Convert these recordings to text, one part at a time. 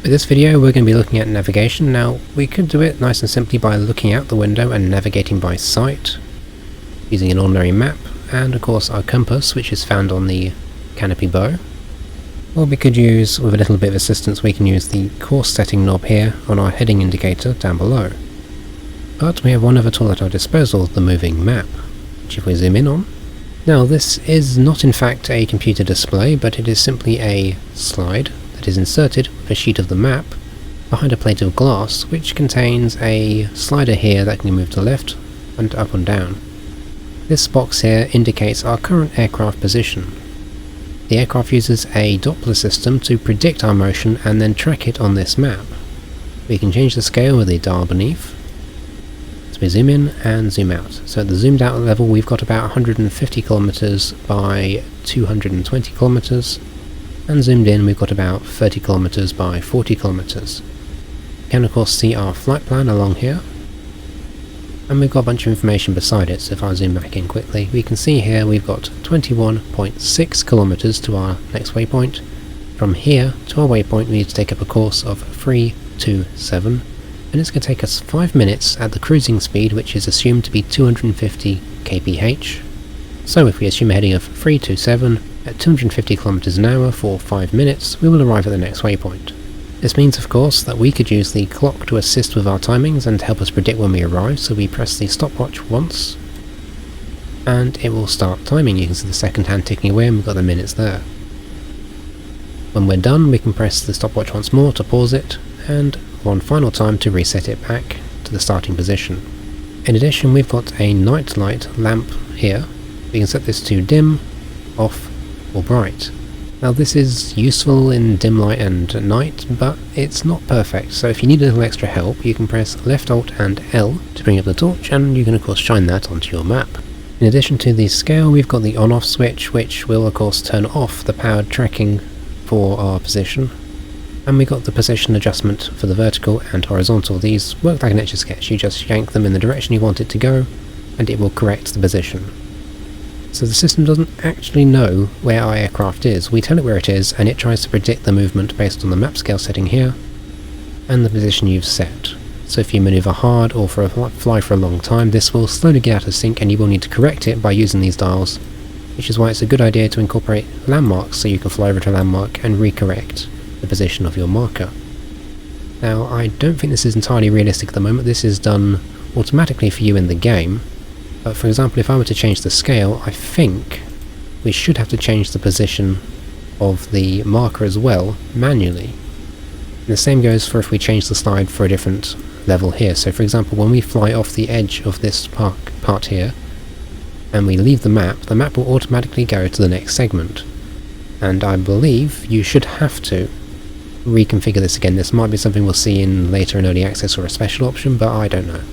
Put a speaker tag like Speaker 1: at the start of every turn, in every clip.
Speaker 1: For this video we're going to be looking at navigation. Now we could do it nice and simply by looking out the window and navigating by sight, using an ordinary map, and of course our compass, which is found on the canopy bow. Or we could use, with a little bit of assistance, we can use the course setting knob here on our heading indicator down below. But we have one other tool at our disposal, the moving map, which if we zoom in on. Now this is not in fact a computer display, but it is simply a slide that is inserted with a sheet of the map behind a plate of glass, which contains a slider here that can be moved to the left and up and down. This box here indicates our current aircraft position. The aircraft uses a Doppler system to predict our motion and then track it on this map. We can change the scale with the dial beneath. So we zoom in and zoom out. So at the zoomed out level we've got about 150 kilometers by 220 kilometers, and zoomed in we've got about 30 kilometers by 40 kilometers. You can of course see our flight plan along here, and we've got a bunch of information beside it. So if I zoom back in quickly, we can see here we've got 21.6 kilometers to our next waypoint. From here to our waypoint we need to take up a course of 327, and it's going to take us 5 minutes at the cruising speed, which is assumed to be 250 kph. So if we assume a heading of 327 at 250 kilometers an hour for 5 minutes, we will arrive at the next waypoint. This means of course that we could use the clock to assist with our timings and help us predict when we arrive. So we press the stopwatch once and it will start timing. You can see the second hand ticking away and we've got the minutes there. When we're done we can press the stopwatch once more to pause it, and one final time to reset it back to the starting position. In addition we've got a night light lamp here. We can set this to dim, off or bright. Now this is useful in dim light and at night, but it's not perfect, so if you need a little extra help you can press left alt and L to bring up the torch, and you can of course shine that onto your map. In addition to the scale we've got the on off switch, which will of course turn off the powered tracking for our position, and we got the position adjustment for the vertical and horizontal. These work like an Etch a Sketch. You just yank them in the direction you want it to go and it will correct the position. So the system doesn't actually know where our aircraft is. We tell it where it is and it tries to predict the movement based on the map scale setting here and the position you've set. So if you manoeuvre hard or fly for a long time, this will slowly get out of sync and you will need to correct it by using these dials, which is why it's a good idea to incorporate landmarks so you can fly over to a landmark and recorrect the position of your marker. Now I don't think this is entirely realistic at the moment. This is done automatically for you in the game. But for example, if I were to change the scale, I think we should have to change the position of the marker as well, manually. And the same goes for if we change the slide for a different level here. So for example, when we fly off the edge of this part here, and we leave the map will automatically go to the next segment. And I believe you should have to reconfigure this again. This might be something we'll see in later in early access or a special option, but I don't know.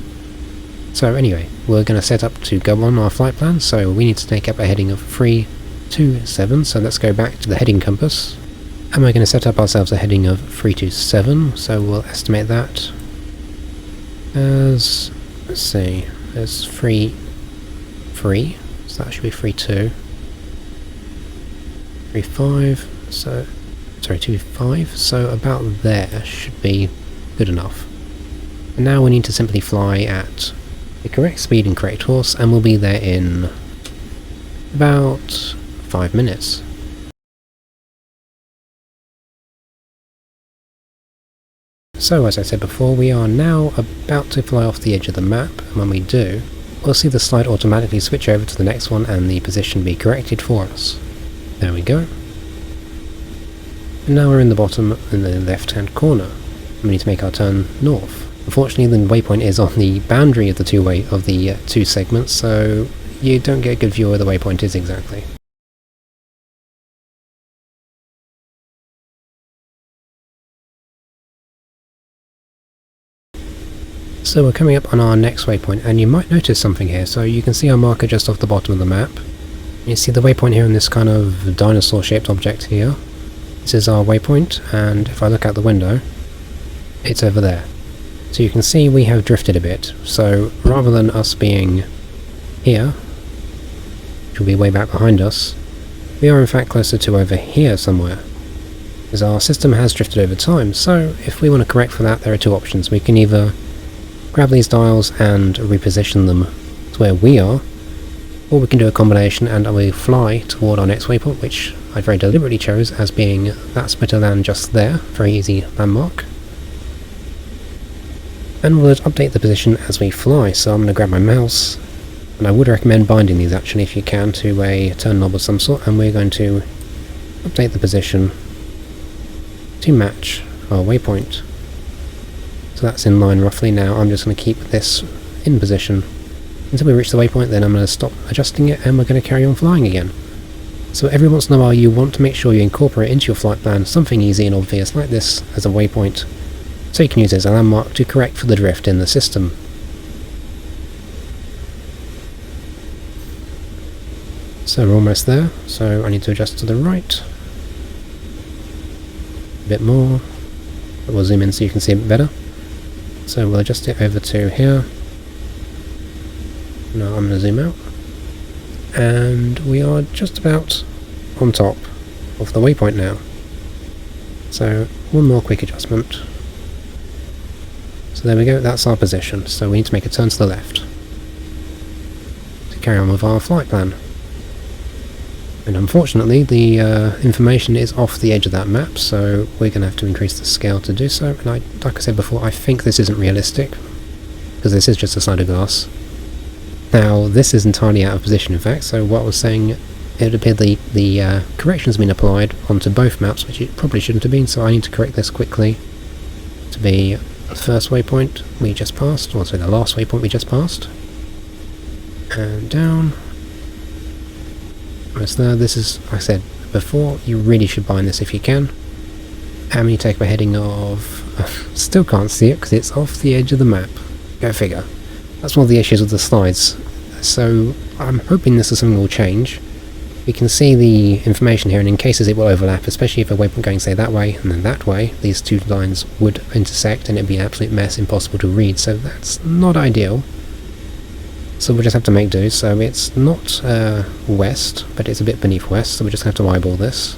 Speaker 1: So anyway, we're going to set up to go on our flight plan, so we need to take up a heading of 327, so let's go back to the heading compass, and we're going to set up ourselves a heading of 327, so we'll estimate that as, let's see, as 3, so that should be 32, 35, so, sorry, 25, so about there should be good enough. And now we need to simply fly at the correct speed and correct course, and we'll be there in about 5 minutes. So as I said before, we are now about to fly off the edge of the map, and when we do, we'll see the slide automatically switch over to the next one and the position be corrected for us. There we go. And now we're in the bottom in the left hand corner. We need to make our turn north. Unfortunately the waypoint is on the boundary of the two segments, so you don't get a good view of where the waypoint is exactly. So we're coming up on our next waypoint, and you might notice something here. So you can see our marker just off the bottom of the map. You see the waypoint here in this kind of dinosaur shaped object here. This is our waypoint, and if I look out the window, it's over there. So you can see we have drifted a bit, so rather than us being here, which will be way back behind us, we are in fact closer to over here somewhere. Because our system has drifted over time, so if we want to correct for that, there are two options. We can either grab these dials and reposition them to where we are, or we can do a combination and we fly toward our next waypoint, which I very deliberately chose as being that spit of land just there, very easy landmark. And we'll update the position as we fly, so I'm going to grab my mouse, and I would recommend binding these actually if you can to a turn knob of some sort, and we're going to update the position to match our waypoint. So that's in line roughly now. I'm just going to keep this in position until we reach the waypoint, then I'm going to stop adjusting it and we're going to carry on flying again. So every once in a while you want to make sure you incorporate into your flight plan something easy and obvious like this as a waypoint, so you can use it as a landmark to correct for the drift in the system. So we're almost there, so I need to adjust to the right. A bit more, but we'll zoom in so you can see a bit better. So we'll adjust it over to here. Now I'm going to zoom out. And we are just about on top of the waypoint now. So one more quick adjustment. So there we go, that's our position. So we need to make a turn to the left to carry on with our flight plan. And unfortunately the information is off the edge of that map, so we're going to have to increase the scale to do so. And like I said before, I think this isn't realistic, because this is just a slide of glass. Now this is entirely out of position in fact, so what I was saying, it would appear the correction has been applied onto both maps, which it probably shouldn't have been, so I need to correct this quickly to be the first waypoint we just passed, or sorry, the last waypoint we just passed. And down. There, this is, like I said before, you really should bind this if you can. And when you take a heading of... still can't see it because it's off the edge of the map. Go figure. That's one of the issues with the slides. So I'm hoping this is something that will change. We can see the information here, and in cases it will overlap, especially if a waypoint going, say, that way and then that way, these two lines would intersect and it'd be an absolute mess, impossible to read, so that's not ideal. So we'll just have to make do. So it's not west, but it's a bit beneath west, so we just have to eyeball this.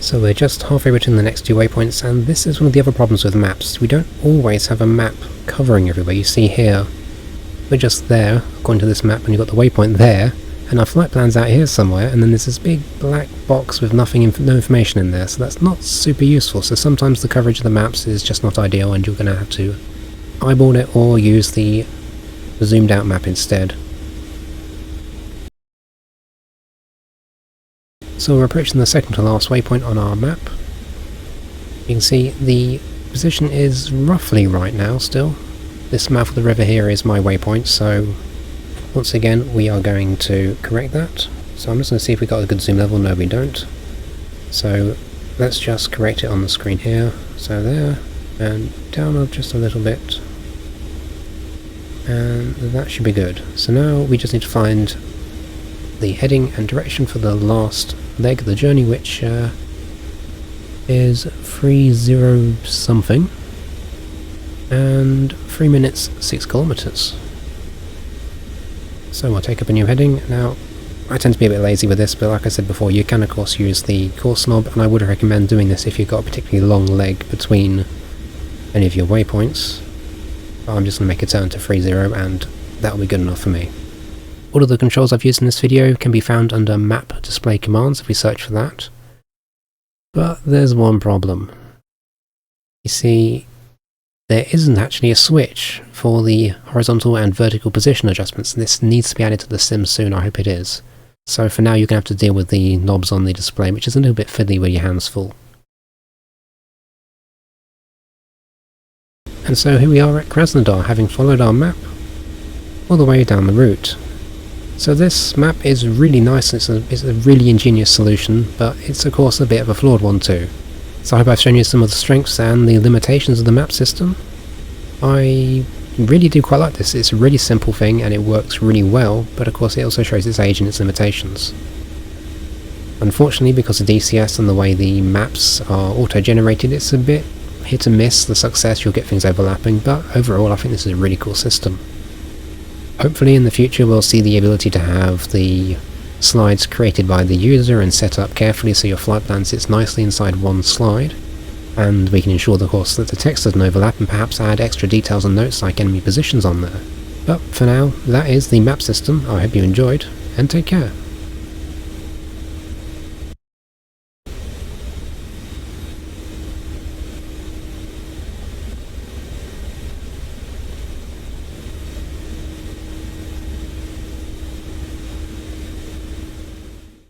Speaker 1: So we're just halfway between the next two waypoints, and this is one of the other problems with maps. We don't always have a map covering everywhere. You see here, we're just there, according to this map, and you've got the waypoint there, and our flight plan's out here somewhere, and then there's this big black box with no information in there, so that's not super useful. So sometimes the coverage of the maps is just not ideal, and you're going to have to eyeball it or use the zoomed out map instead. So we're approaching the second to last waypoint on our map. You can see the position is roughly right now still. This mouth of the river here is my waypoint, so once again we are going to correct that. So I'm just going to see if we got a good zoom level. No, we don't. So let's just correct it on the screen here. So there, and down just a little bit, and that should be good. So now we just need to find the heading and direction for the last leg of the journey, which is 30 something and 3 minutes 6 kilometers. So we'll take up a new heading. Now I tend to be a bit lazy with this, but like I said before, you can of course use the course knob, and I would recommend doing this if you've got a particularly long leg between any of your waypoints. I'm just going to make a turn to 30 and that'll be good enough for me. All of the controls I've used in this video can be found under map display commands if we search for that. But there's one problem. You see, there isn't actually a switch for the horizontal and vertical position adjustments, and this needs to be added to the sim soon. I hope it is. So for now you're going to have to deal with the knobs on the display, which is a little bit fiddly with your hands full. And so here we are at Krasnodar, having followed our map all the way down the route. So this map is really nice, it's a really ingenious solution, but it's of course a bit of a flawed one too. So I hope I've shown you some of the strengths and the limitations of the map system. I really do quite like this. It's a really simple thing and it works really well, but of course it also shows its age and its limitations. Unfortunately, because of DCS and the way the maps are auto-generated, it's a bit hit and miss the success. You'll get things overlapping, but overall I think this is a really cool system. Hopefully in the future we'll see the ability to have the slides created by the user and set up carefully so your flight plan sits nicely inside one slide, and we can ensure of course that the text doesn't overlap and perhaps add extra details and notes like enemy positions on there. But for now, that is the map system. I hope you enjoyed, and take care.